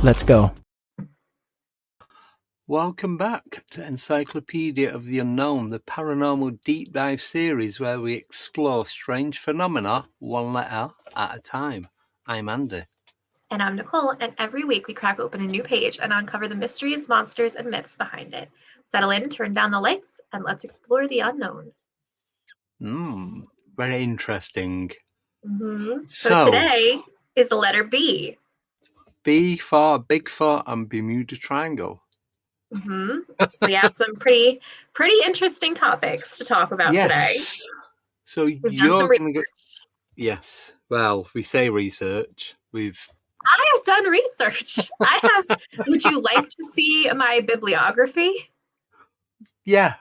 Let's go. Welcome back to Encyclopedia of the Unknown, the paranormal deep dive series where we explore strange phenomena one letter at a time. I'm Andy. And I'm Nicole, and every week we crack open a new page and uncover the mysteries, monsters, and myths behind it. Settle in, turn down the lights, and let's explore the unknown. Very interesting. So today is the letter B. B for Bigfoot and Bermuda Triangle. So we have some pretty interesting topics to talk about today. So We've you're done some going to go. research. Yes. Well, we say research. I have done research. Would you like to see my bibliography? Yeah.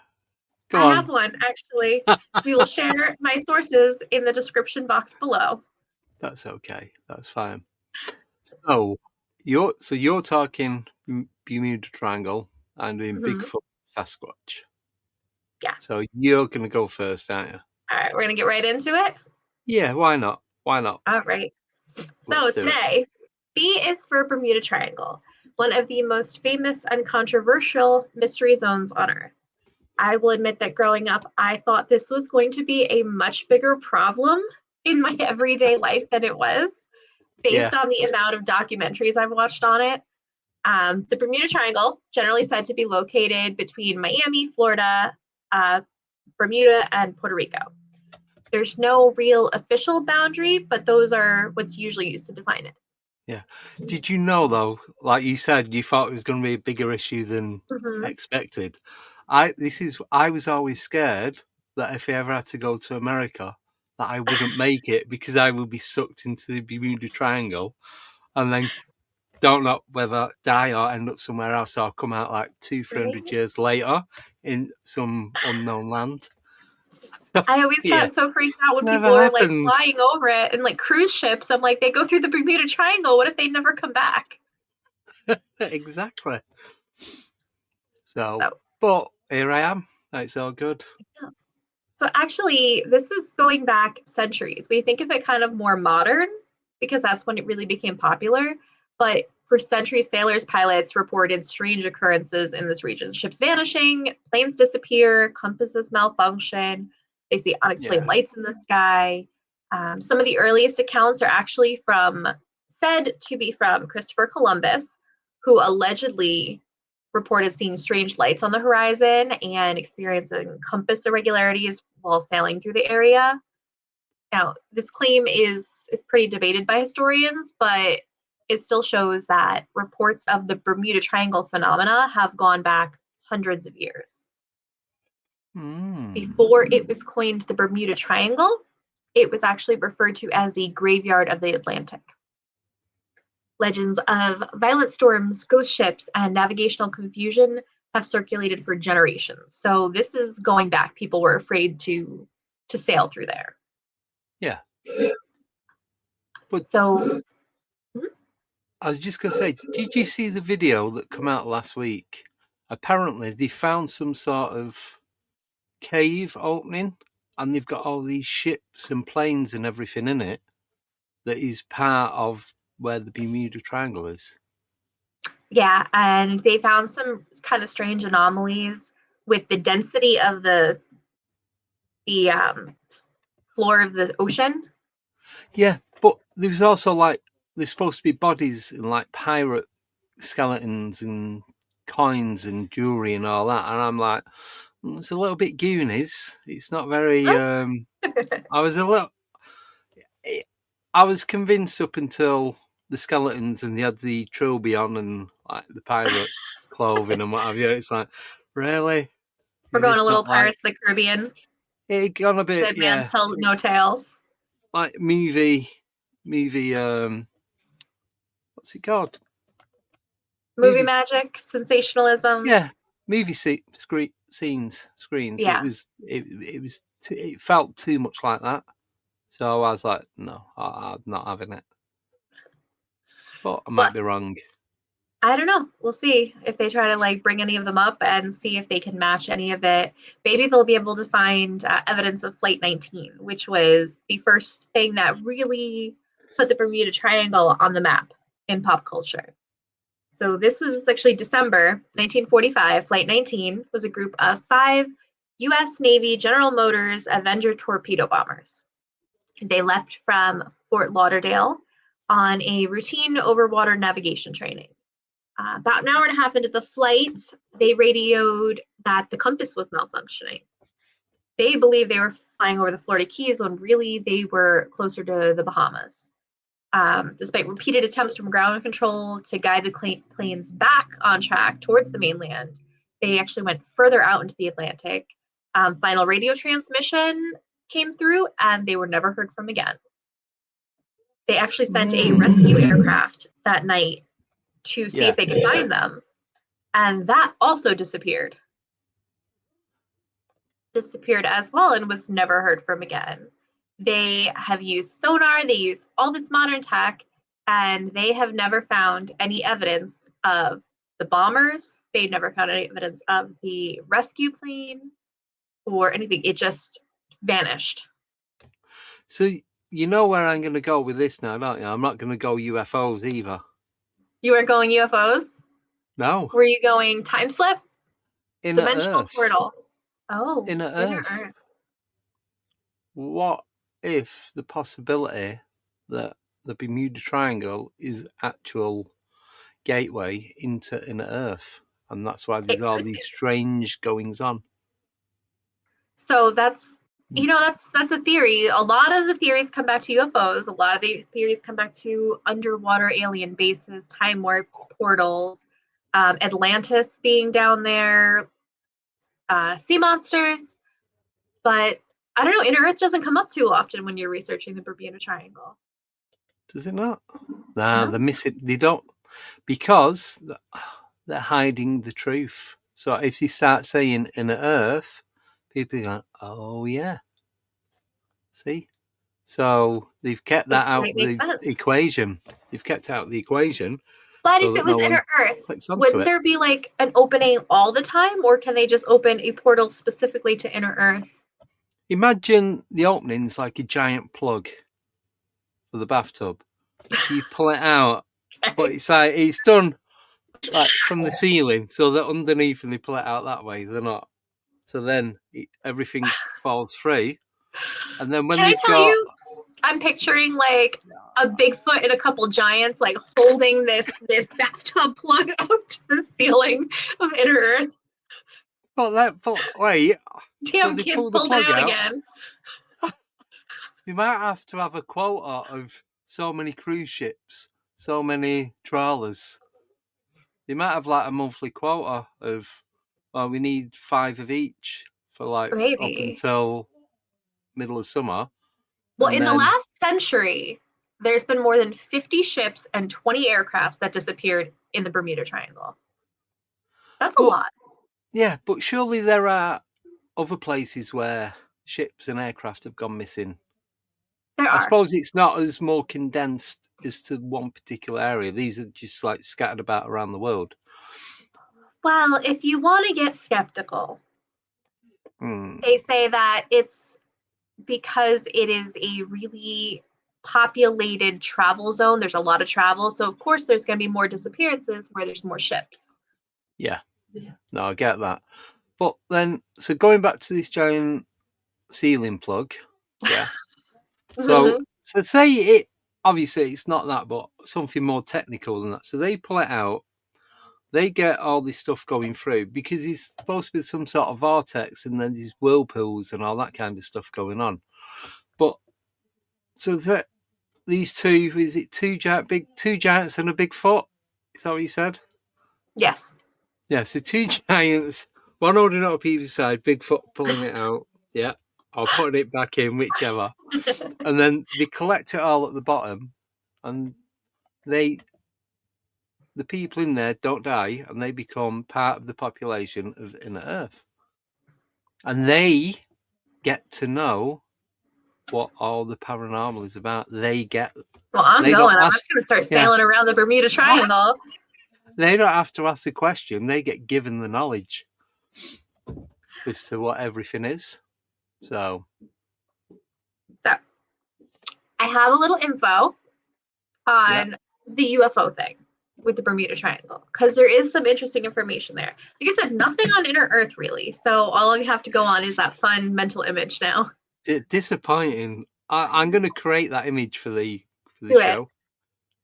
Go I on. have one, actually. We will share my sources in the description box below. That's okay. That's fine. So you're talking Bermuda Triangle and doing Bigfoot, Sasquatch. Yeah. So you're going to go first, aren't you? All right, we're going to get right into it? Yeah, why not? Why not? All right. So today, B is for Bermuda Triangle, one of the most famous and controversial mystery zones on Earth. I will admit that growing up, I thought this was going to be a much bigger problem in my everyday life than it was, based on the amount of documentaries I've watched on it. The Bermuda Triangle, generally said to be located between Miami, Florida, Bermuda, and Puerto Rico. There's no real official boundary, but those are what's usually used to define it. Yeah. Did you know, though, like you said, you thought it was going to be a bigger issue than expected? I was always scared that if I ever had to go to America, that I wouldn't make it because I would be sucked into the Bermuda Triangle and then don't know whether die or end up somewhere else or come out like 200-300 years later in some unknown land. I always got so freaked out when people were like flying over it and like cruise ships. I'm like, they go through the Bermuda Triangle. What if they never come back? Exactly. So, but here I am. It's all good. Yeah. So actually, this is going back centuries. We think of it kind of more modern because that's when it really became popular. But for centuries, sailors, pilots reported strange occurrences in this region. Ships vanishing, planes disappear, compasses malfunction. They see unexplained lights in the sky. Some of the earliest accounts are actually said to be from Christopher Columbus, who allegedly reported seeing strange lights on the horizon and experiencing compass irregularities while sailing through the area. Now, this claim is pretty debated by historians, but it still shows that reports of the Bermuda Triangle phenomena have gone back hundreds of years. Before it was coined the Bermuda Triangle, it was actually referred to as the graveyard of the Atlantic. Legends of violent storms, ghost ships, and navigational confusion have circulated for generations. So this is going back. People were afraid to sail through there. Yeah. But so I was just going to say, did you see the video that came out last week? Apparently, they found some sort of cave opening, and they've got all these ships and planes and everything in it that is part of where the Bermuda Triangle is. Yeah, and they found some kind of strange anomalies with the density of the floor of the ocean. Yeah, but there's also like there's supposed to be bodies and like pirate skeletons and coins and jewelry and all that, and I'm like, it's a little bit Goonies. It's not very. I was convinced up until the skeletons and they had the trilby on and like the pirate clothing and what have you. It's like, really? We're going a little Pirates of the Caribbean. It gone a bit, Dead man tell no tales. Like movie. What's it called? Movie magic, sensationalism. Yeah, movie screens. Yeah, it felt too much like that. So I was like, no, I'm not having it. But I might be wrong. I don't know. We'll see if they try to like bring any of them up and see if they can match any of it. Maybe they'll be able to find evidence of Flight 19, which was the first thing that really put the Bermuda Triangle on the map in pop culture. So this was actually December 1945. Flight 19 was a group of 5 U.S. Navy General Motors Avenger torpedo bombers. They left from Fort Lauderdale on a routine overwater navigation training. About an hour and a half into the flight, they radioed that the compass was malfunctioning. They believed they were flying over the Florida Keys when really they were closer to the Bahamas. Despite repeated attempts from ground control to guide the planes back on track towards the mainland, they actually went further out into the Atlantic. Final radio transmission came through and they were never heard from again. They actually sent a rescue aircraft that night to see if they could find them. And that also disappeared. Disappeared as well and was never heard from again. They have used sonar, they use all this modern tech, and they have never found any evidence of the bombers. They never found any evidence of the rescue plane or anything. It just vanished. So you know where I'm going to go with this now, don't you? I'm not going to go UFOs either. You weren't going UFOs? No. Were you going time slip? Inner Dimensional Earth. portal. Oh, Inner Earth. What if the possibility that the Bermuda Triangle is actual gateway into Inner Earth, and that's why there's all these strange goings on? So that's that's a theory. A lot of the theories come back to UFOs. A lot of the theories come back to underwater alien bases, time warps, portals, Atlantis being down there, sea monsters. But I don't know. Inner Earth doesn't come up too often when you're researching the Bermuda Triangle. Does it not? Nah, No? they're missing. They don't, because they're hiding the truth. So if you start saying Inner Earth, people go, "Oh yeah, see." So they've kept that out Might make the sense. equation. They've kept out the equation. But so if it that was no one Inner Earth, clicks onto wouldn't it. there be like an opening all the time, or can they just open a portal specifically to Inner Earth? Imagine the opening's like a giant plug for the bathtub. So you pull it out, but it's like it's done like from the ceiling, so that underneath, and they pull it out that way. They're not. So then everything falls free, and then when Can I they've tell got, you, I'm picturing like a Bigfoot and a couple giants like holding this bathtub plug up to the ceiling of Inner Earth. but wait, so Damn, they kids pull the pulled it plug out out. again. We might have to have a quota of so many cruise ships, so many trawlers. They might have like a monthly quota of, well, we need 5 of each for like up Maybe. until middle of summer. Well, And in the then, last century, there's been more than 50 ships and 20 aircrafts that disappeared in the Bermuda Triangle. That's a but lot. yeah, but surely there are other places where ships and aircraft have gone missing. There I are. suppose it's not as more condensed as to one particular area. These are just like scattered about around the world. Well, if you want to get skeptical, they say that it's because it is a really populated travel zone. There's a lot of travel. So, of course, there's going to be more disappearances where there's more ships. Yeah. No, I get that. But then, so going back to this giant ceiling plug, yeah. So say it, obviously it's not that, but something more technical than that. So they pull it out, they get all this stuff going through because it's supposed to be some sort of vortex, and then these whirlpools and all that kind of stuff going on. But so these two, is it two giants and a Bigfoot? Is that what you said? Yes. Yeah, so 2 giants, one holding it up either side, Bigfoot pulling it out, yeah, or putting it back in, whichever. And then they collect it all at the bottom, and the people in there don't die, and they become part of the population of Inner Earth. And they get to know what all the paranormal is about. They I'm don't going. I'm ask, just going to start sailing around the Bermuda Triangle. they don't have to ask the question. They get given the knowledge as to what everything is. So I have a little info on the UFO thing. with the Bermuda Triangle because there is some interesting information there. Like I said, nothing on inner Earth really. So all you have to go on is that fun mental image now. Disappointing. I'm going to create that image for the Do it. show.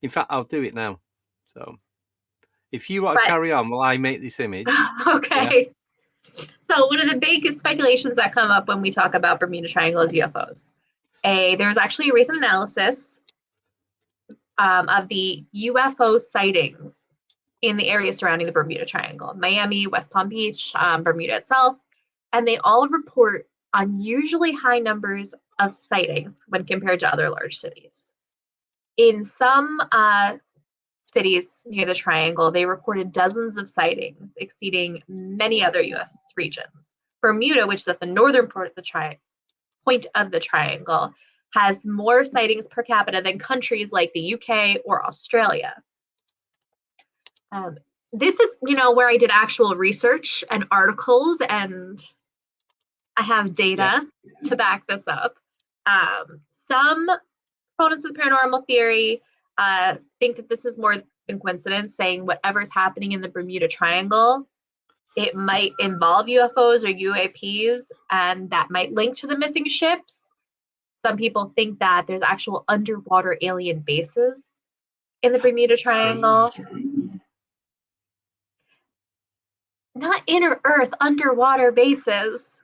In fact, I'll do it now. So if you want to But carry on while I make this image, yeah. okay. So one of the big speculations that come up when we talk about Bermuda Triangle is UFOs. There's actually a recent analysis of the UFO sightings in the area surrounding the Bermuda Triangle, Miami, West Palm Beach, Bermuda itself, and they all report unusually high numbers of sightings when compared to other large cities. In some cities near the Triangle, they reported dozens of sightings, exceeding many other U.S. regions. Bermuda, which is at the northern point of the triangle, has more sightings per capita than countries like the UK or Australia. This is, where I did actual research and articles, and I have data to back this up. Some proponents of the paranormal theory think that this is more than coincidence, saying whatever's happening in the Bermuda Triangle, it might involve UFOs or UAPs, and that might link to the missing ships. Some people think that there's actual underwater alien bases in the Bermuda Triangle. Not inner Earth, underwater bases.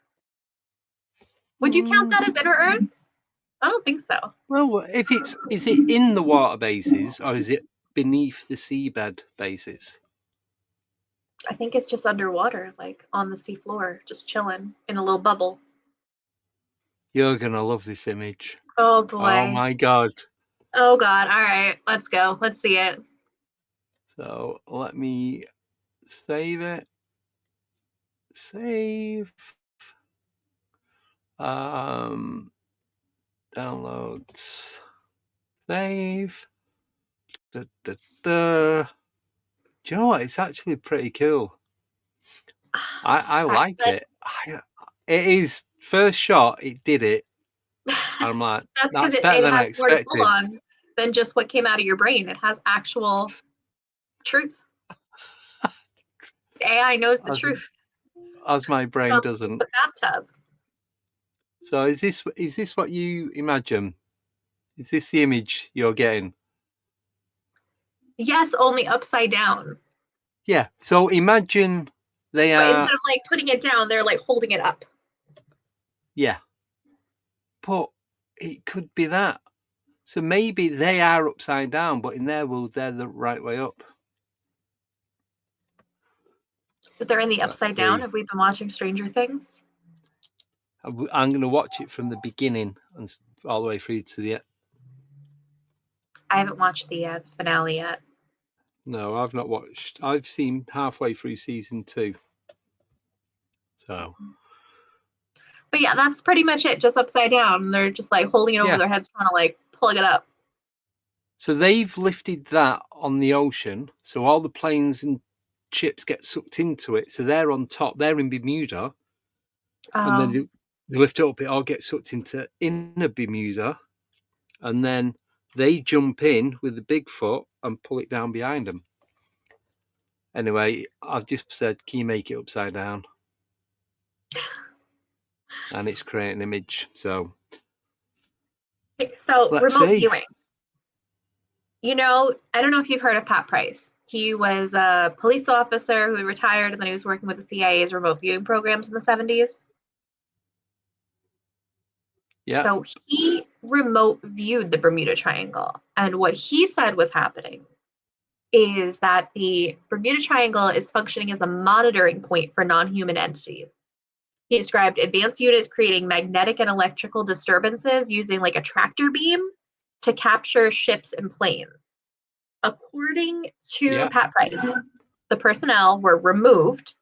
Would you count that as inner Earth? I don't think so. Well, is it in the water bases or is it beneath the seabed bases? I think it's just underwater, like on the seafloor, just chilling in a little bubble. You're gonna love this image. Oh boy. Oh my god. Oh god. All right, let's go. Let's see it. So let me save it. Save. Downloads. Save. Da, da, da. Do you know what? It's actually pretty cool. I like it. It is first shot. It did it. I'm like, that's because that's it better than I has more to pull expected. on than just what came out of your brain. It has actual truth. AI knows the truth. As my brain doesn't. The bathtub. So is this what you imagine? Is this the image you're getting? Yes, only upside down. Yeah. So imagine they But are. instead of like putting it down, they're like holding it up. Yeah. But it could be that. So maybe they are upside down, but in their world, they're the right way up. That they're in the upside down. Have we been watching Stranger Things? I'm going to watch it from the beginning and all the way through to the end. I haven't watched the finale yet. No, I've not watched. I've seen halfway through season 2. So. But yeah, that's pretty much it. Just upside down. They're just like holding it over their heads, trying to like plug it up. So they've lifted that on the ocean. So all the planes and ships get sucked into it. So they're on top. They're in Bermuda. And then they lift it up. It all gets sucked into inner Bermuda. And then they jump in with the Bigfoot and pull it down behind them. Anyway, I've just said, can you make it upside down? And it's creating an image. So remote viewing. I don't know if you've heard of Pat Price. He was a police officer who retired, and then he was working with the CIA's remote viewing programs in the 70s. Yeah. So he remote viewed the Bermuda Triangle. And what he said was happening is that the Bermuda Triangle is functioning as a monitoring point for non-human entities. He described advanced units creating magnetic and electrical disturbances using like a tractor beam to capture ships and planes. According to Pat Price, the personnel were removed,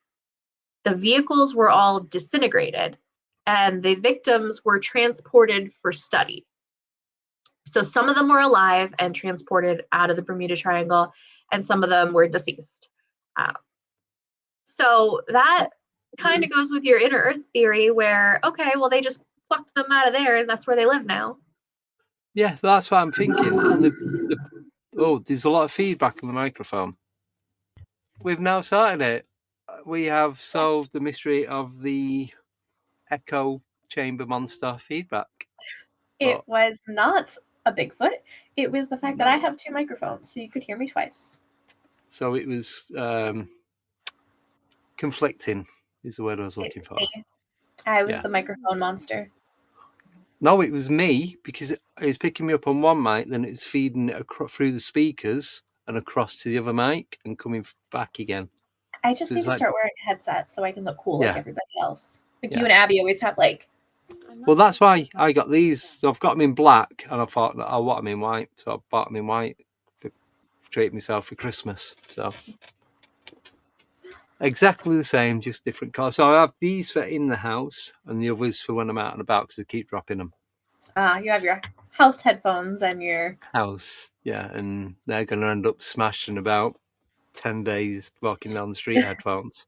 the vehicles were all disintegrated, and the victims were transported for study. So some of them were alive and transported out of the Bermuda Triangle, and some of them were deceased. So that kind of goes with your inner Earth theory where, okay, well, they just plucked them out of there and that's where they live now. Yeah, that's what I'm thinking. And there's a lot of feedback on the microphone. we've now sorted it. We have solved the mystery of the echo chamber monster feedback. It But was not a Bigfoot. It was the fact that I no. have 2 microphones, so you could hear me twice. So it was conflicting is the word I was It looking was for. me. I was Yeah. the microphone monster. No, it was me because it was picking me up on one mic, then it's feeding it through the speakers and across to the other mic and coming back again. I So just need it's to like, start wearing a headset so I can look cool like yeah, everybody else. Like you yeah. and Abby always have like. Well, that's why I got these. So I've got them in black, and I thought I want them in white, so I bought them in white for treat myself for Christmas. So exactly the same, just different colours. So I have these for in the house, and the others for when I'm out and about because I keep dropping them. You have your house headphones and your. House, yeah, and they're going to end up smashed in about 10 days walking down the street headphones.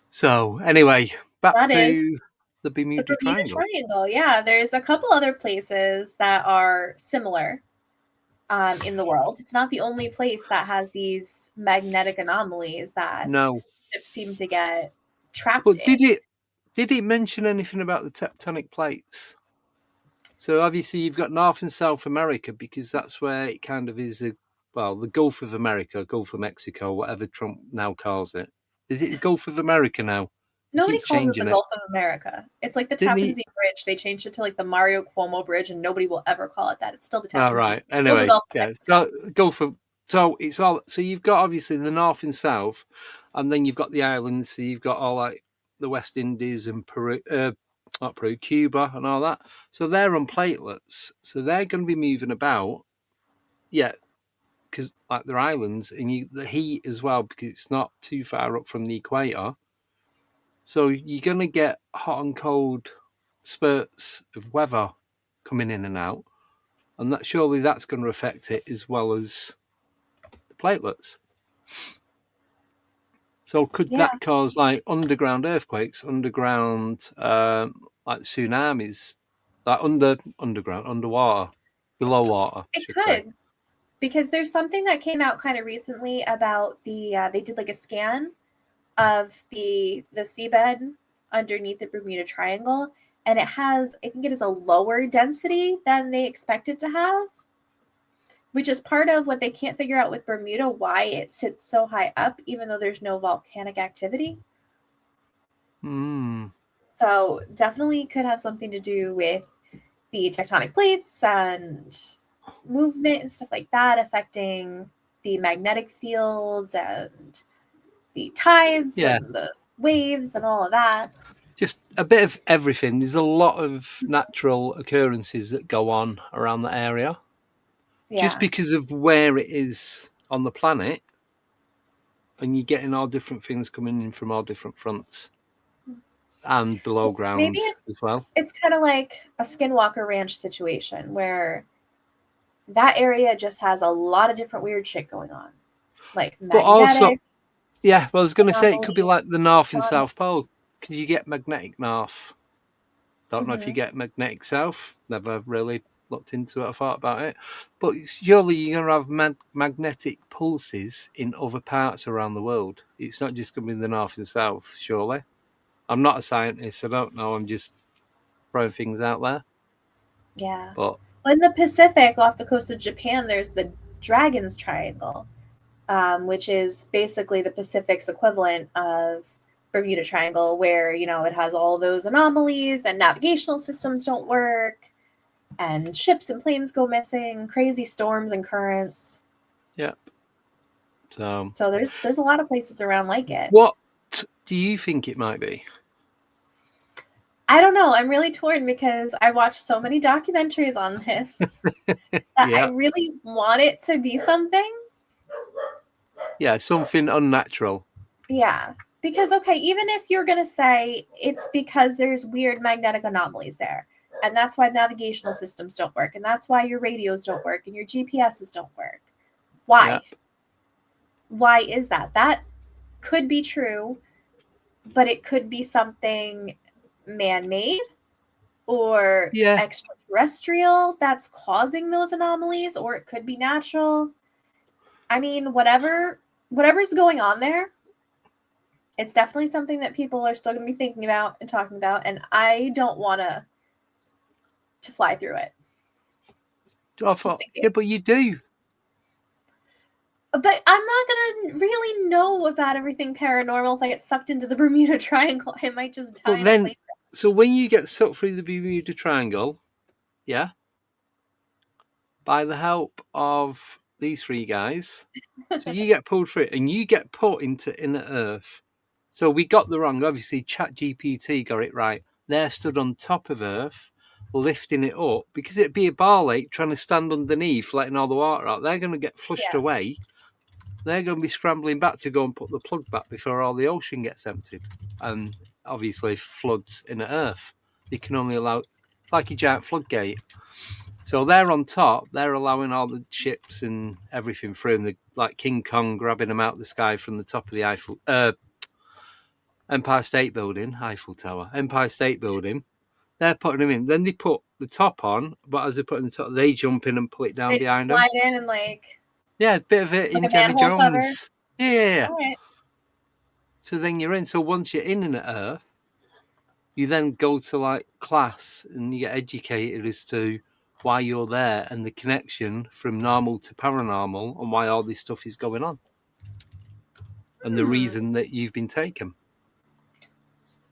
So anyway, back That is to the the Bermuda Bermuda Triangle. Triangle. Yeah, there's a couple other places that are similar in the world. It's not the only place that has these magnetic anomalies that No, ships seem to get trapped but in. did it mention anything about the tectonic plates? So obviously you've got North and South America because that's where it kind of is. The Gulf of America, Gulf of Mexico, whatever Trump now calls it. Is it the Gulf of America now? He Nobody keeps calls it the changing it. Gulf of America. It's like the Didn't Tappan he? Zee Bridge. They changed it to like the Mario Cuomo Bridge, and nobody will ever call it that. It's still the Oh, Tappan Zee. right. It's still the Anyway, Gulf of yeah. Mexico. So Gulf of. So it's all. So you've got obviously the North and South, and then you've got the islands. So you've got all like the West Indies and Peru, not Peru, Cuba, and all that. So they're on platelets. So they're going to be moving about. Yeah, because like they're islands, and the heat as well because it's not too far up from the equator. So you're going to get hot and cold spurts of weather coming in and out, and that surely that's going to affect it as well as the platelets. So could Yeah, that cause like underground earthquakes, underground like tsunamis, like underground, underwater, below water, I it should say? could. Because there's something that came out kind of recently about they did like a scan of the seabed underneath the Bermuda Triangle, and it has, I think it is a lower density than they expect it to have, which is part of what they can't figure out with Bermuda, why it sits so high up even though there's no volcanic activity. Hmm. So definitely could have something to do with the tectonic plates and movement and stuff like that affecting the magnetic fields and the tides Yeah, and the waves and all of that. just a bit of everything. There's a lot of natural occurrences that go on around that area just Yeah. because of where it is on the planet, and you're getting all different things coming in from all different fronts and below Maybe ground as well. it's kind of like a Skinwalker Ranch situation where that area just has a lot of different weird shit going on, like But also, magnetic yeah, well, I was going to say it could be like the anomalies, North and sonic. South Pole. Could you get magnetic North? Don't know if you Mm-hmm. get magnetic South. Never really looked into it or thought about it. But surely you're going to have magnetic pulses in other parts around the world. It's not just going to be the North and South, surely. I'm not a scientist. I don't know. I'm just throwing things out there. Yeah. But In the Pacific, off the coast of Japan, there's the Dragon's Triangle, which is basically the Pacific's equivalent of Bermuda Triangle, where it has all those anomalies and navigational systems don't work, and ships and planes go missing, crazy storms and currents. yeah. So, So there's a lot of places around like it. what do you think it might be? I don't know. I'm really torn because I watched so many documentaries on this that I Yeah. really want it to be something. Yeah, something unnatural. Yeah. Because, okay, even if you're going to say it's because there's weird magnetic anomalies there, and that's why navigational systems don't work, and that's why your radios don't work, and your GPSs don't work. Yeah. Why? Why is that? That could be true, but it could be something man made or Yeah. extraterrestrial that's causing those anomalies, or it could be natural. I mean, whatever whatever's going on there, it's definitely something that people are still going to be thinking about and talking about, and I don't want to fly through it. I thought, yeah, but you do. But I'm not going to really know about everything paranormal if I get sucked into the Bermuda Triangle. I might just die. But then, so when you get sucked through the Bermuda Triangle, yeah, by the help of these three guys, so you get pulled through it and you get put into inner Earth. So we got the wrong. Obviously, ChatGPT got it right. They're stood on top of Earth, lifting it up because it'd be a bar lake trying to stand underneath, letting all the water out. They're going to get flushed away. They're going to be scrambling back to go and put the plug back before all the ocean gets emptied. And obviously, floods inner Earth. They can only allow, it's like a giant floodgate. So they're on top. They're allowing all the ships and everything through, and like King Kong grabbing them out of the sky from the top of the Empire State Building, Eiffel Tower, Empire State Building. They're putting them in. Then they put the top on, but as they're putting the top, they jump in and pull it down they behind slide them. in and Yeah, a bit of it like in Jenny Jones. Cover. Yeah. All right. So then you're in. So once you're in Earth, you then go to like class and you get educated as to why you're there and the connection from normal to paranormal and why all this stuff is going on. And the reason that you've been taken.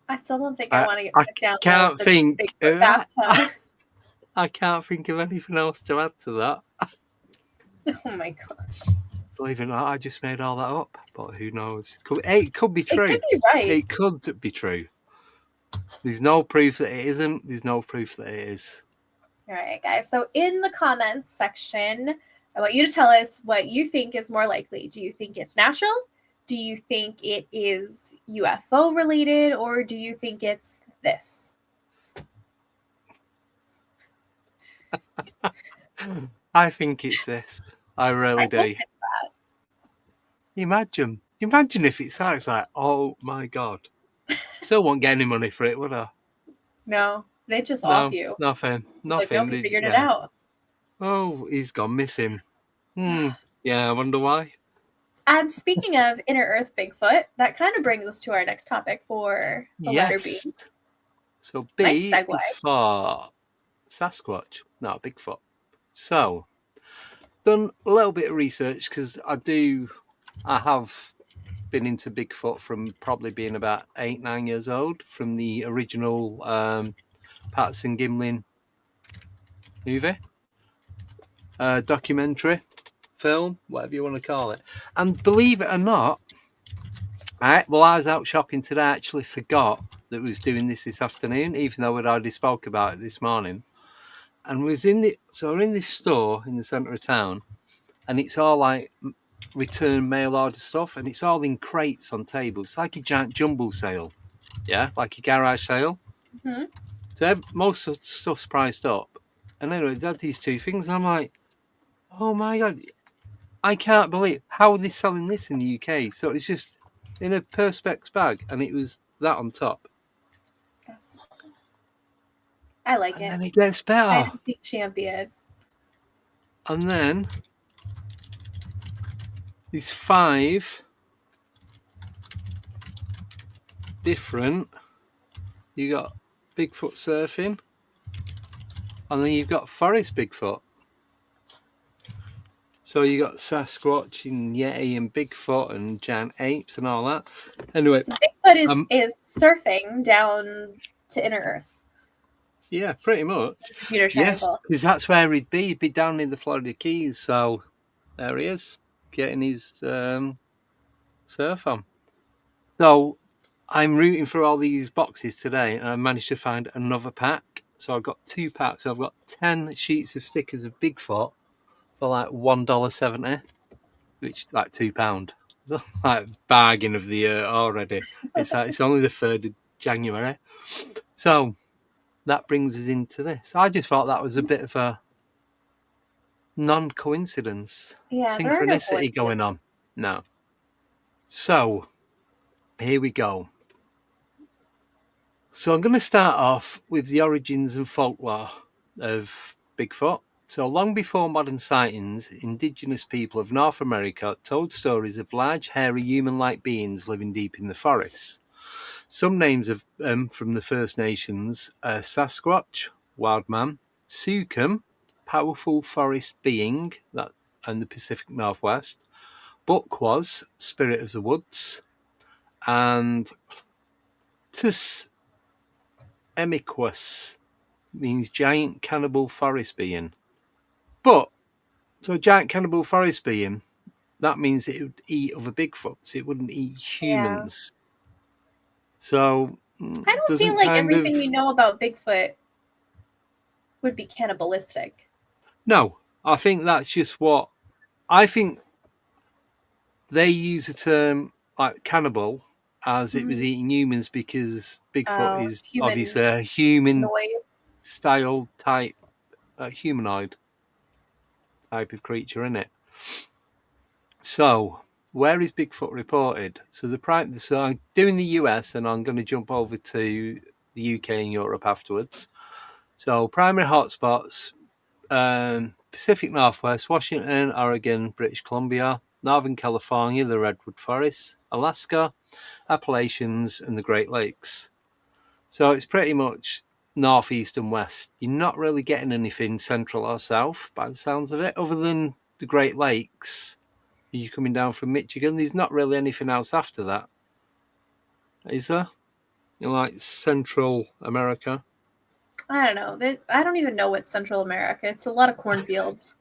I still don't think I want to get stuck down can't the think. Bigfoot bathtub. I can't think of anything else to add to that. Oh my gosh. Believe it or not, I just made all that up, but who knows? It could be true. It could be right. It could be true. There's no proof that it isn't. There's no proof that it is. All right, guys. So in the comments section, I want you to tell us what you think is more likely. Do you think it's natural? Do you think it is UFO related? Or do you think it's this? I think it's this. I really do. Imagine if it's that. It's like, oh my God. Still won't get any money for it, would I? No, they just off you. Nothing. Like nobody figured it out. Oh, he's gone missing. Yeah, I wonder why. And speaking of inner Earth Bigfoot, that kind of brings us to our next topic for the letter B. So B is for Sasquatch, not Bigfoot. So, done a little bit of research because I have been into Bigfoot from probably being about 8-9 years old from the original Patterson Gimlin movie, documentary, film, whatever you want to call it. And believe it or not, I was out shopping today. I actually forgot that we was doing this afternoon, even though we'd already spoke about it this morning. And we're in this store in the centre of town, and it's all like return mail order stuff, and it's all in crates on tables. It's like a giant jumble sale, yeah, like a garage sale. Mm-hmm. So most of the stuff's priced up. And anyway, they had these two things, and I'm like, oh my God, I can't believe how are they selling this in the UK. So it's just in a Perspex bag, and it was that on top. I like it. And then it gets better. Fantasy champion. And then these 5 different. You got Bigfoot surfing, and then you've got forest Bigfoot. So you got Sasquatch and Yeti and Bigfoot and giant apes and all that. Anyway, so Bigfoot is surfing down to inner Earth. Yeah, pretty much. Yes, because that's where he'd be. He'd be down in the Florida Keys. So there he is, getting his surf on. So I'm rooting for all these boxes today, and I managed to find another pack. So I've got 2 packs. So I've got 10 sheets of stickers of Bigfoot for like $1.70, which is like £2. Like bargain of the year already. It's only the 3rd of January. So that brings us into this. I just thought that was a bit of a non-coincidence. Yeah, synchronicity going on. No. So, here we go. So I'm going to start off with the origins and folklore of Bigfoot. So long before modern sightings, indigenous people of North America told stories of large, hairy, human-like beings living deep in the forests. Some names of from the First Nations are Sasquatch, wild man, Sukum, powerful forest being, that and the Pacific Northwest, Buckwas, spirit of the woods, and Tus Emiquus means giant cannibal forest being. But so giant cannibal forest being, that means it would eat other Bigfoots. It wouldn't eat Yeah. humans. So I don't feel doesn't like kind of everything we know about Bigfoot would be cannibalistic. no. I think that's just what I think. They use the term like cannibal as it was Mhm. eating humans because Bigfoot Oh, is human obviously a human noise. style type, humanoid type of creature, in it. So, where is Bigfoot reported? So I'm doing the US, and I'm going to jump over to the UK and Europe afterwards. So, primary hotspots: Pacific Northwest, Washington, Oregon, British Columbia, Northern California, the Redwood Forests, Alaska, Appalachians, and the Great Lakes. So it's pretty much northeast and west. You're not really getting anything central or south by the sounds of it, other than the Great Lakes. You're coming down from Michigan. There's not really anything else after that, is there? Like Central America. I don't know. I don't even know what's Central America. It's a lot of cornfields.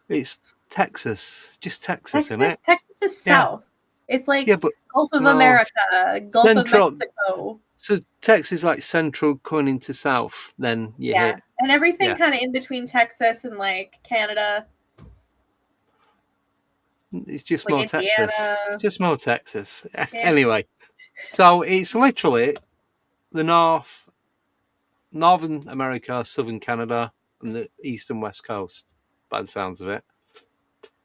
It's Texas, just Texas, isn't Texas? it? Texas is Yeah, south. It's like yeah, but Gulf of no, America, Gulf of Central. Mexico. So Texas, like Central, going into South. Then you Yeah. hit, And everything yeah. kind of in between Texas and like Canada, It's just like more Texas. It's Indiana. just more Texas. Yeah. Anyway, so it's literally the Northern America, Southern Canada, and the East and West Coast, by the sounds of it.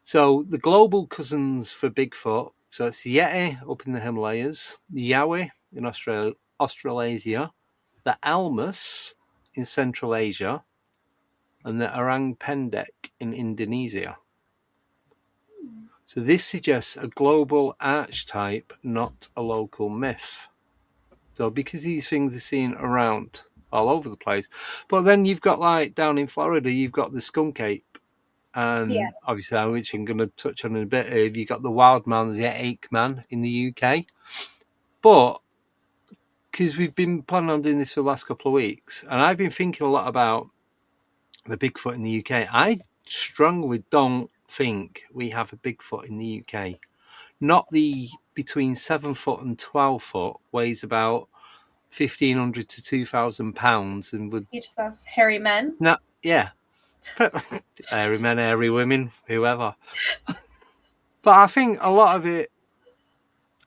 So the global cousins for Bigfoot, so it's the Yeti up in the Himalayas, the Yowie in Australasia, the Almus in Central Asia, and the Orang Pendek in Indonesia. So this suggests a global archetype, not a local myth. So because these things are seen around all over the place. But then you've got, like, down in Florida, you've got the skunk ape. Yeah. And obviously, which I'm going to touch on in a bit, you've got the wild man, the ape man in the UK. But because we've been planning on doing this for the last couple of weeks, and I've been thinking a lot about the Bigfoot in the UK, I strongly don't think we have a Bigfoot in the UK. Not the between 7 foot and 12 foot, weighs about 1,500 to 2,000 pounds, and would Beach stuff. Hairy men. not, yeah, airy men, airy women, whoever. But I think a lot of it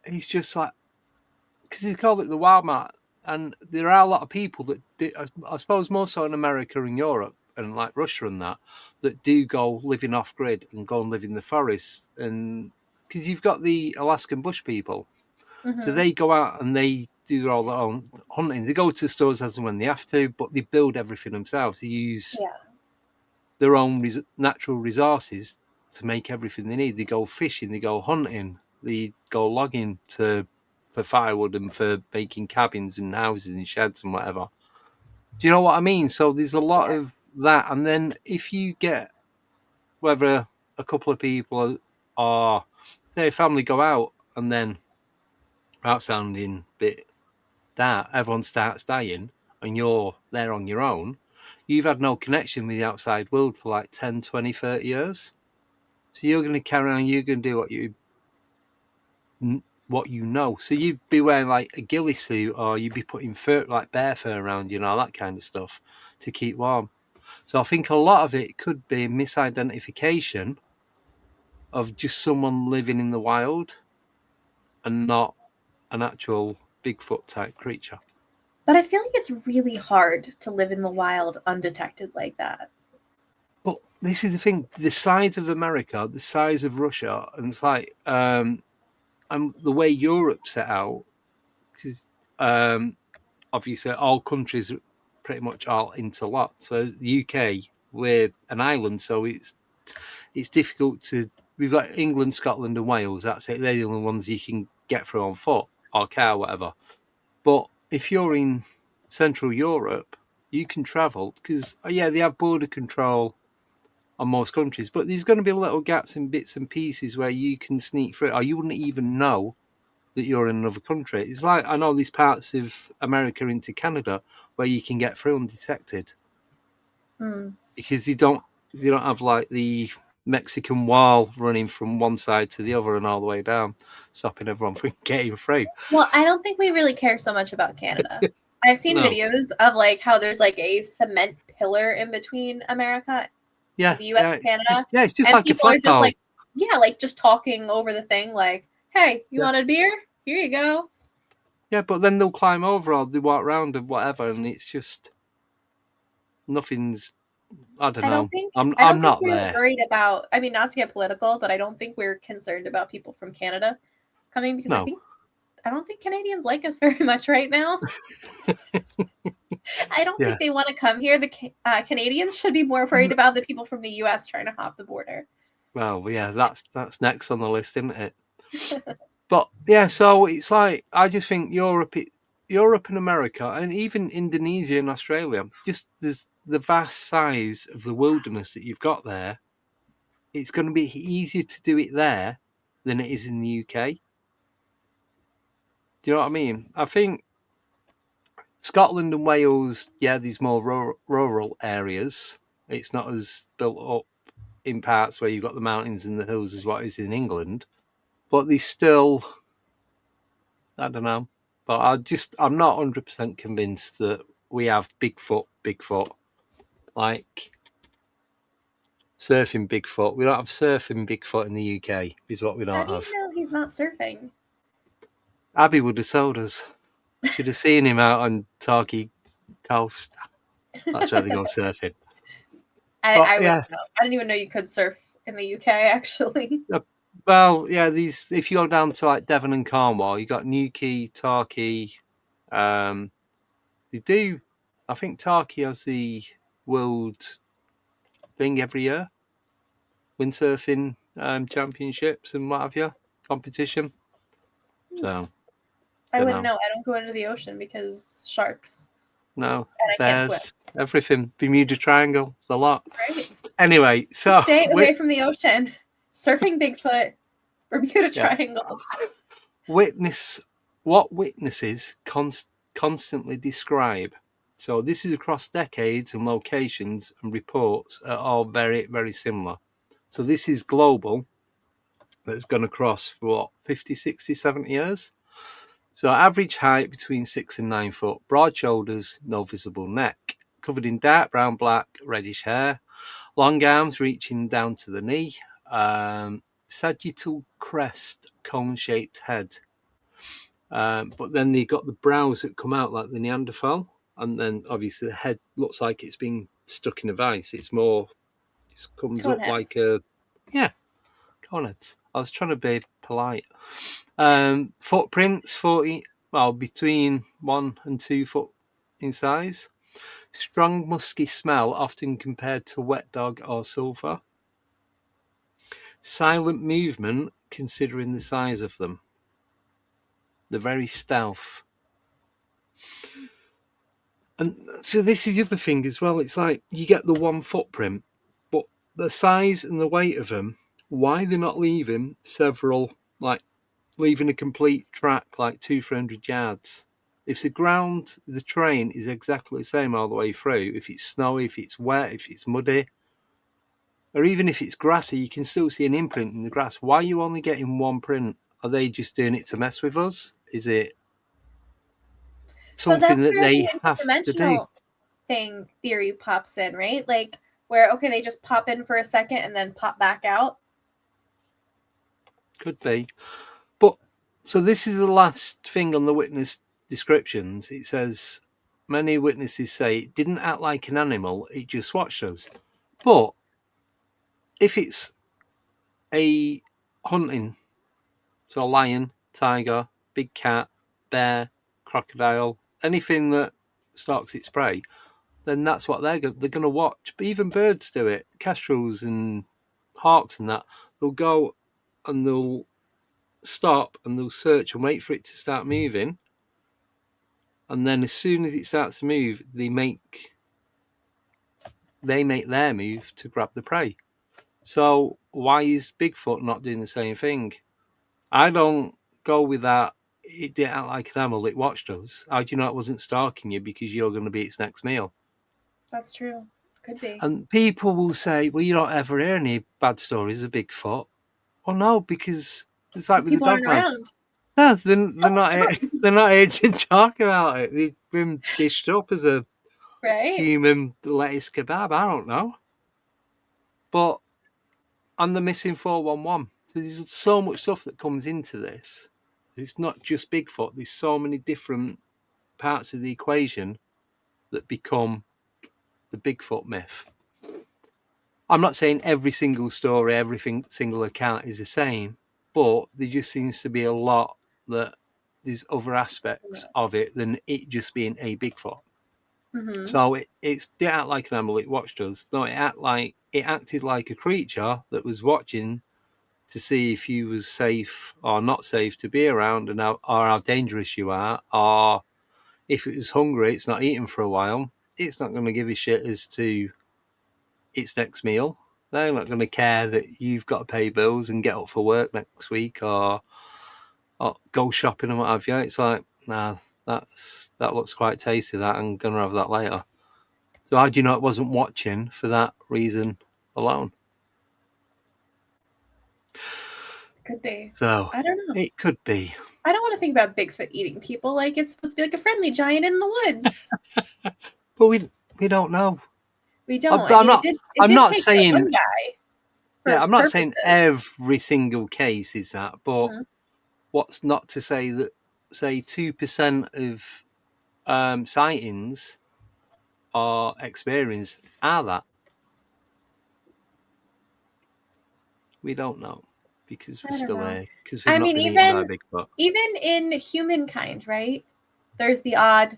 is just like, because he called it the wild man, and there are a lot of people that do, I suppose more so in America and Europe and like Russia and that do go living off grid and go and live in the forest, and because you've got the Alaskan bush people. So Mm-hmm. they go out and they do all their own hunting. They go to stores as and when they have to, but they build everything themselves. They use Yeah. their own natural resources to make everything they need. They go fishing, they go hunting, they go logging for firewood and for making cabins and houses and sheds and whatever. Do you know what I mean? So there's a lot Yeah. of that. And then if you get, whether a couple of people or say a family go out and then, out sounding a bit that everyone starts dying and you're there on your own, you've had no connection with the outside world for like 10, 20, 30 years. So you're going to carry on, you're going to do what you know. So you'd be wearing like a ghillie suit, or you'd be putting fur, like bear fur around you and all that kind of stuff to keep warm. So I think a lot of it could be misidentification of just someone living in the wild and not an actual Bigfoot type creature. But I feel like it's really hard to live in the wild undetected like that. But this is the thing: the size of America, the size of Russia, and it's like, and the way Europe's set out, because obviously all countries pretty much all interlocked. So the UK we're an island, so it's difficult to. We've got England, Scotland, and Wales. That's it. They're the only ones you can get through on foot or car, whatever. But if you're in Central Europe, you can travel because they have border control on most countries, but there's going to be little gaps and bits and pieces where you can sneak through, or you wouldn't even know that you're in another country. It's like I know these parts of America into Canada where you can get through undetected because you don't have like the Mexican wall running from one side to the other and all the way down, stopping everyone from getting through. Well, I don't think we really care so much about Canada. I've seen videos of like how there's like a cement pillar in between America, the US and Canada. It's just and like people a are just like, like just talking over the thing, like, "Hey, you want a beer? Here you go." Yeah, but then they'll climb over or they walk around and whatever, and it's just nothing's. I don't know. I'm not we're there. worried about. I mean, not to get political, but I don't think we're concerned about people from Canada coming because I don't think Canadians like us very much right now. I don't think they want to come here. The Canadians should be more worried about the people from the US trying to hop the border. Well, yeah, that's next on the list, isn't it? But yeah, so it's like I just think Europe and America, and even Indonesia and Australia, just there's the vast size of the wilderness that you've got there. It's going to be easier to do it there than it is in the UK. Do you know what I mean? I think Scotland and Wales, there's more rural areas. It's not as built up in parts where you've got the mountains and the hills as what is in England. But there's still, I don't know. But I'm not 100% convinced that we have Bigfoot. Like surfing Bigfoot. We don't have surfing Bigfoot in the UK, is what we don't have. How do you know he's not surfing? Abby would have told us. Should have seen him out on Torquay Coast. That's where they go surfing. I wouldn't know. I didn't even know you could surf in the UK, actually. Well, yeah, if you go down to like Devon and Cornwall, you got Newquay, Torquay. They do. I think Torquay has the world thing every year, windsurfing championships and what have you, competition. So I wouldn't know. I don't go into the ocean because sharks. No, and I can't swim. Everything. Bermuda Triangle, the lot. Right. Anyway, so stay away from the ocean. Surfing Bigfoot, Bermuda Triangles. What witnesses constantly describe. So this is across decades and locations, and reports are all very, very similar. So this is global. That's gone across for 50, 60, 70 years. So average height between 6 and 9 foot, broad shoulders, no visible neck, covered in dark brown, black, reddish hair, long arms reaching down to the knee, sagittal crest, cone-shaped head. But then they got the brows that come out like the Neanderthal, and then obviously the head looks like it's been stuck in a vice. It comes up like a coneheads. I was trying to be polite. Footprints between 1 and 2 foot in size. Strong musky smell, often compared to wet dog or sulfur. Silent movement, considering the size of them. They're very stealth. And so this is the other thing as well. It's like you get the one footprint, but the size and the weight of them, why they're not leaving leaving a complete track like 200-300 yards. If the terrain is exactly the same all the way through, if it's snowy, if it's wet, if it's muddy, or even if it's grassy, you can still see an imprint in the grass. Why are you only getting one print? Are they just doing it to mess with us? Is it something that they have to do? Theory pops in, right? Like where they just pop in for a second and then pop back out. Could be. But so this is the last thing on the witness descriptions. It says many witnesses say it didn't act like an animal, it just watched us. But if it's a hunting, so a lion, tiger, big cat, bear, crocodile, anything that stalks its prey, then that's what they're going to watch. But even birds do it. Kestrels and hawks and that, they'll go and they'll stop and they'll search and wait for it to start moving. And then as soon as it starts to move, they make their move to grab the prey. So why is Bigfoot not doing the same thing? I don't go with that. It didn't act like an animal, it watched us. How do you know it wasn't stalking you because you're going to be its next meal? That's true. Could be. And people will say, well, you don't ever hear any bad stories of Bigfoot. Well, no, because it's like with the People aren't dog man. around. No, they're not here to talk about it. They've been dished up as a Right? human lettuce kebab. I don't know. But on the missing 411, there's so much stuff that comes into this. It's not just Bigfoot. There's so many different parts of the equation that become the Bigfoot myth. I'm not saying every single story, every single account is the same, but there just seems to be a lot that there's other aspects of it than it just being a Bigfoot. Mm-hmm. So it didn't act like an animal, it watched us. No, it acted like a creature that was watching to see if you was safe or not safe to be around, and or how dangerous you are, or if it was hungry, it's not eating for a while. It's not going to give a shit as to its next meal. They're not going to care that you've got to pay bills and get up for work next week or go shopping and what have you. It's like, nah, that looks quite tasty, that I'm going to have that later. So how do you know it wasn't watching for that reason alone? Could be. So I don't know. It could be. I don't want to think about Bigfoot eating people. Like it's supposed to be like a friendly giant in the woods. But we don't know. We don't. I'm it did not take saying that one guy. Yeah, I'm not purposes. saying every single case is that, but what's not to say that, say, 2% of sightings or experience are that? We don't know because we're still here, because we've not been eaten by Bigfoot. Even in humankind, right? There's the odd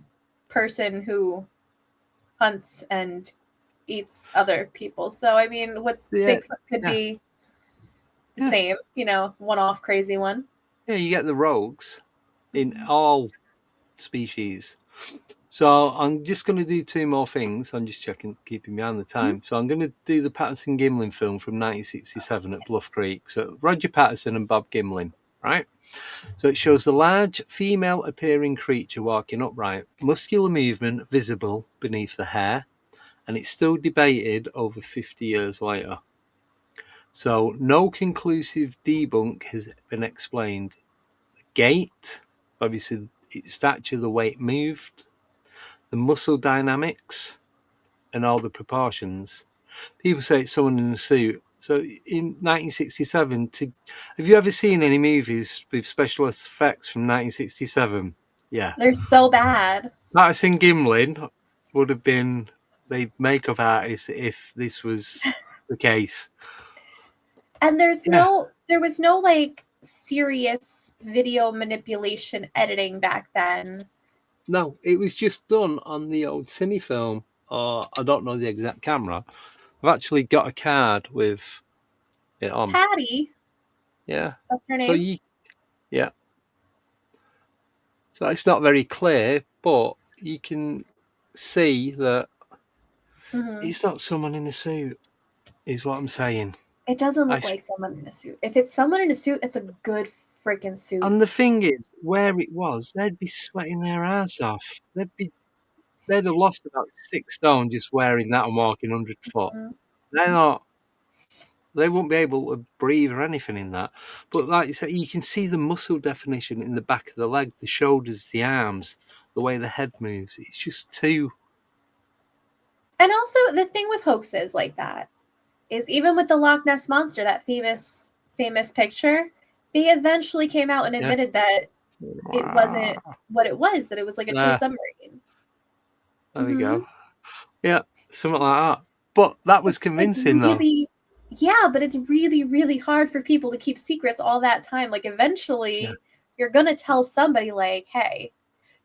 person who hunts and eats other people. So I mean, Bigfoot could be the same, one-off crazy one. Yeah, you get the rogues in all species. So I'm just going to do two more things. I'm just keeping me on the time. So I'm going to do the Patterson-Gimlin film from 1967 at Bluff Creek. So Roger Patterson and Bob Gimlin, right? So it shows a large female-appearing creature walking upright, muscular movement visible beneath the hair, and it's still debated over 50 years later. So no conclusive debunk has been explained. The gait, obviously its stature, the way it moved, the muscle dynamics, and all the proportions. People say it's someone in a suit. So in 1967, have you ever seen any movies with special effects from 1967? Yeah. They're so bad. Patterson Gimlin would have been the makeup artist if this was the case. And there was no like serious video manipulation editing back then. No, it was just done on the old cine film, or I don't know the exact camera. I've actually got a card with it on. Patty. Yeah. That's her name. Yeah. So it's not very clear, but you can see that it's not someone in a suit, is what I'm saying. It doesn't look like someone in a suit. If it's someone in a suit, it's a good freaking suit. And the thing is, where it was, they'd be sweating their ass off. They'd have lost about 6 stone just wearing that and walking 100 foot. They won't be able to breathe or anything in that. But like you said, you can see the muscle definition in the back of the leg, the shoulders, the arms, the way the head moves. It's just too. And also the thing with hoaxes like that is even with the Loch Ness Monster, that famous picture, they eventually came out and admitted that it wasn't what it was, that it was like a toy submarine. There we go. Yeah, something like that. But that was convincing, though. Yeah, but it's really, really hard for people to keep secrets all that time. Like, eventually, you're going to tell somebody, like, hey,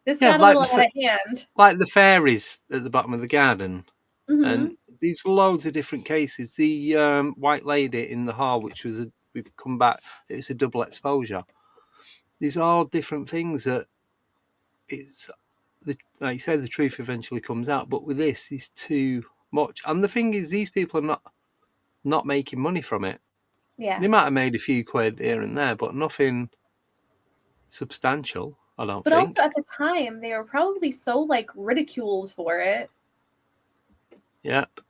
This Yeah, got a little out of hand. like the fairies at the bottom of the garden. Mm-hmm. And there's loads of different cases. The white lady in the hall, which was we've come back, it's a double exposure. These are all different things that it's like you said, the truth eventually comes out. But with this, it's too much. And the thing is, these people are not making money from it. Yeah. They might have made a few quid here and there, but nothing substantial, I don't But think. also at the time, they were probably so like ridiculed for it. Yep.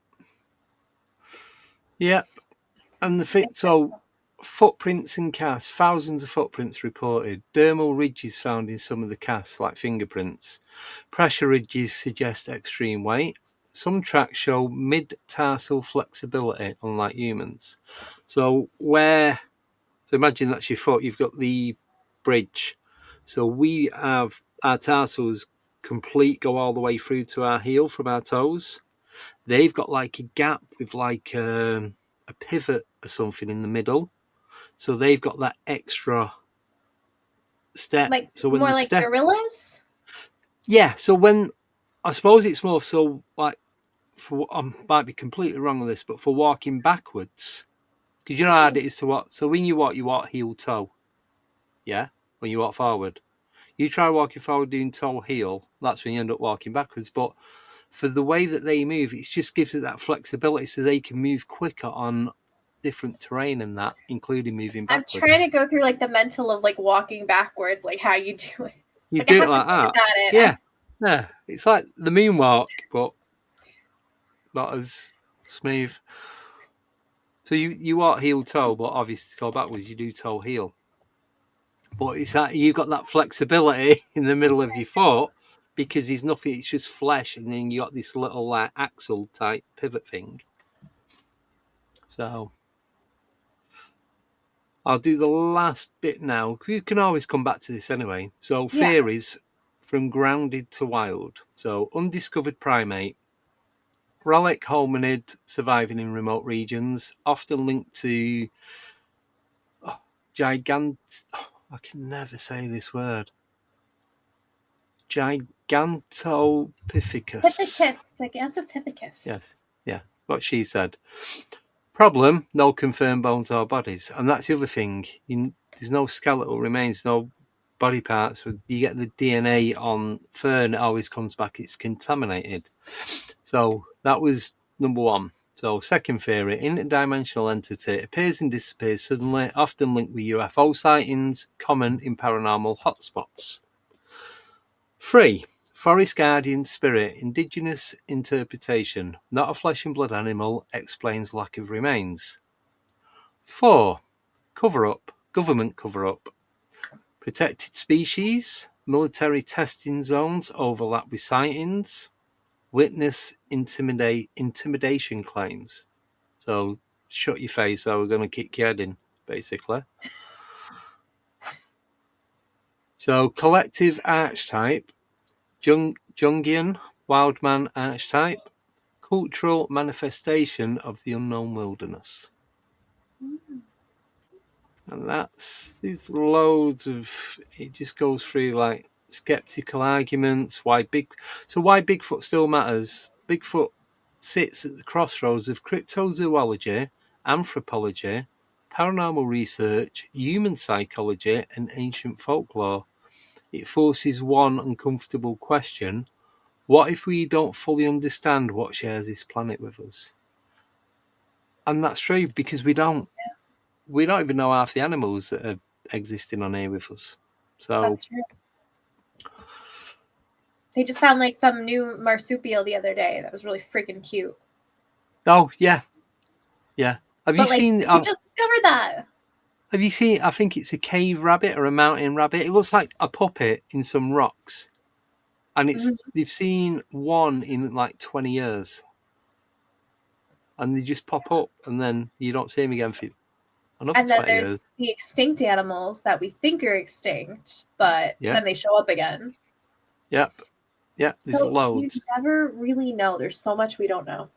And the so footprints and casts, thousands of footprints reported. Dermal ridges found in some of the casts, like fingerprints. Pressure ridges suggest extreme weight. Some tracks show mid-tarsal flexibility, unlike humans. So imagine that's your foot. You've got the bridge. So we have our tarsals go all the way through to our heel from our toes. They've got like a gap with like a pivot or something in the middle. So they've got that extra step. Like so when more the like step, gorillas? yeah. So when I suppose it's more so like I might be completely wrong on this, but for walking backwards, because you know how hard it is to walk. So when you walk heel toe. Yeah, when you walk forward, you try walking forward doing toe heel. That's when you end up walking backwards. But for the way that they move, it just gives it that flexibility, so they can move quicker on different terrain and that, including moving backwards. I'm trying to go through like the mental of like walking backwards, like how you do it. You like, do it like that. Yeah. It's like the moonwalk, but not as smooth. So you walk heel toe, but obviously to go backwards, you do toe heel. But it's that you've got that flexibility in the middle of your foot because there's nothing, it's just flesh, and then you got this little like axle type pivot thing. So I'll do the last bit now. You can always come back to this anyway. So theories from grounded to wild. So undiscovered primate, relic hominid surviving in remote regions, often linked to I can never say this word. Gigantopithecus. Gigantopithecus. Yes, yeah, what she said. Problem, no confirmed bones or bodies. And that's the other thing. There's no skeletal remains, no body parts. You get the DNA on fern, it always comes back, it's contaminated. So that was number one. So second theory, interdimensional entity appears and disappears suddenly, often linked with UFO sightings, common in paranormal hotspots. 3. Forest guardian spirit, indigenous interpretation, not a flesh and blood animal, explains lack of remains. 4. Cover-up, government cover-up. Protected species, military testing zones overlap with sightings. Witness intimidation claims. So shut your face or we're going to kick your head in, basically. So collective archetype, Jungian, Wildman archetype, cultural manifestation of the unknown wilderness. And there's loads of, it just goes through like skeptical arguments, why Bigfoot still matters. Bigfoot sits at the crossroads of cryptozoology, anthropology, paranormal research, human psychology, and ancient folklore. It forces one uncomfortable question: what if we don't fully understand what shares this planet with us? And that's true, because we don't even know half the animals that are existing on here with us. So that's true. They just found like some new marsupial the other day that was really freaking cute. Oh yeah. Have you seen? We just discovered that. Have you seen? I think it's a cave rabbit or a mountain rabbit. It looks like a puppet in some rocks, and they've seen one in like 20 years, and they just pop up, and then you don't see them again for another 20 years. And then there's the extinct animals that we think are extinct, but then they show up again. Yep. There's loads. You never really know. There's so much we don't know.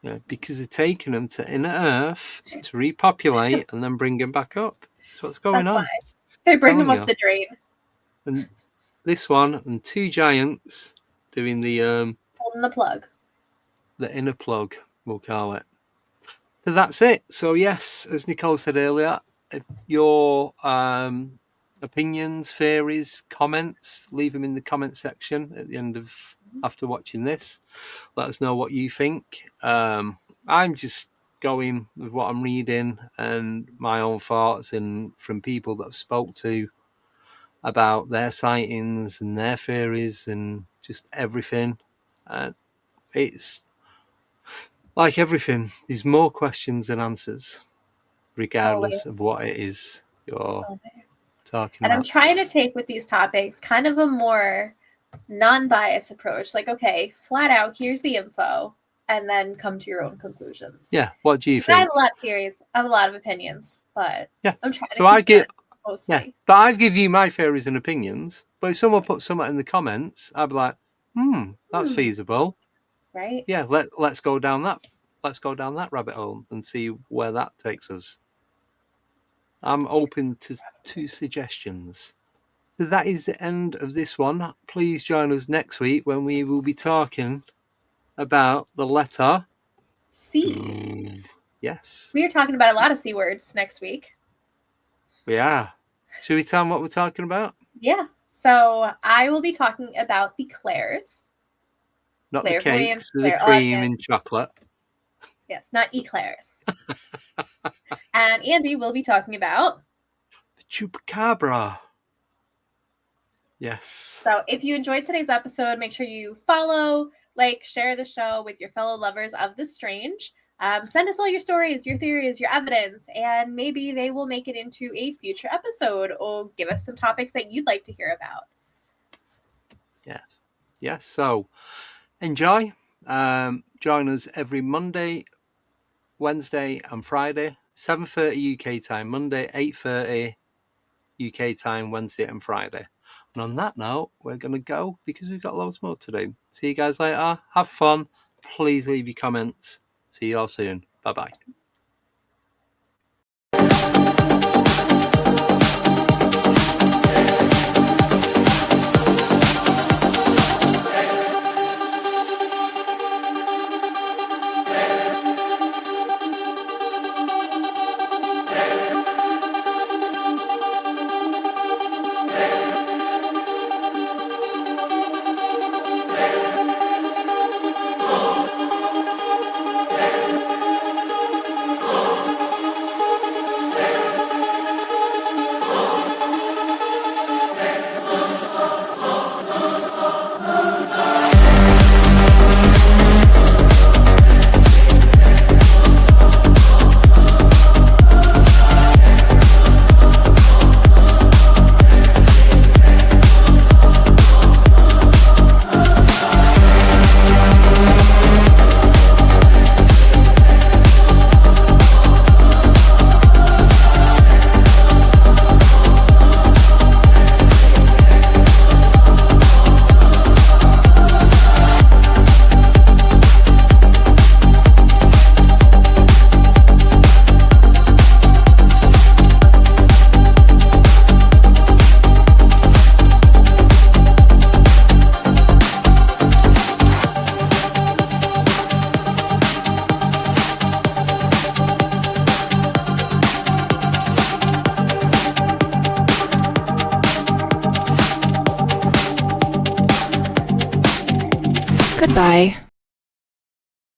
Yeah, because they're taking them to inner Earth to repopulate and then bring them back up. That's what's going on. Why. They bring them up the drain. And this one and two giants doing the Holding the plug. The inner plug, we'll call it. So that's it. So yes, as Nicole said earlier, if your opinions, theories, comments, leave them in the comment section at the end of after watching this. Let us know what you think. I'm just going with what I'm reading and my own thoughts, and from people that I've spoke to about their sightings and their theories and just everything. It's like everything, there's more questions than answers, regardless of what it is you're talking And about. I'm trying to take with these topics kind of a more non-biased approach. Like, okay, flat out, here's the info, and then come to your own conclusions. Yeah, what do you I think? have a lot of theories. I have a lot of opinions, but yeah, I'm trying so to I get mostly. Yeah, but I give you my theories and opinions. But if someone puts something in the comments, I'd be like, that's feasible. Right? Yeah, let's go down that. Let's go down that rabbit hole and see where that takes us. I'm open to suggestions. So that is the end of this one. Please join us next week when we will be talking about the letter C. Yes. We are talking about a lot of C words next week. We are. Should we tell them what we're talking about? Yeah. So I will be talking about the clairs. Not the cakes with the cream and chocolate. Yes, not eclairs. And Andy will be talking about the chupacabra. Yes. So if you enjoyed today's episode, make sure you follow, like, share the show with your fellow lovers of the strange. Send us all your stories, your theories, your evidence, and maybe they will make it into a future episode or give us some topics that you'd like to hear about. Yes. Yes. So enjoy. Join us every Monday, Wednesday, and Friday, 7:30 UK time. Monday, 8:30 UK time, Wednesday and Friday. And on that note, we're going to go because we've got loads more to do. See you guys later. Have fun. Please leave your comments. See you all soon. Bye-bye. Goodbye.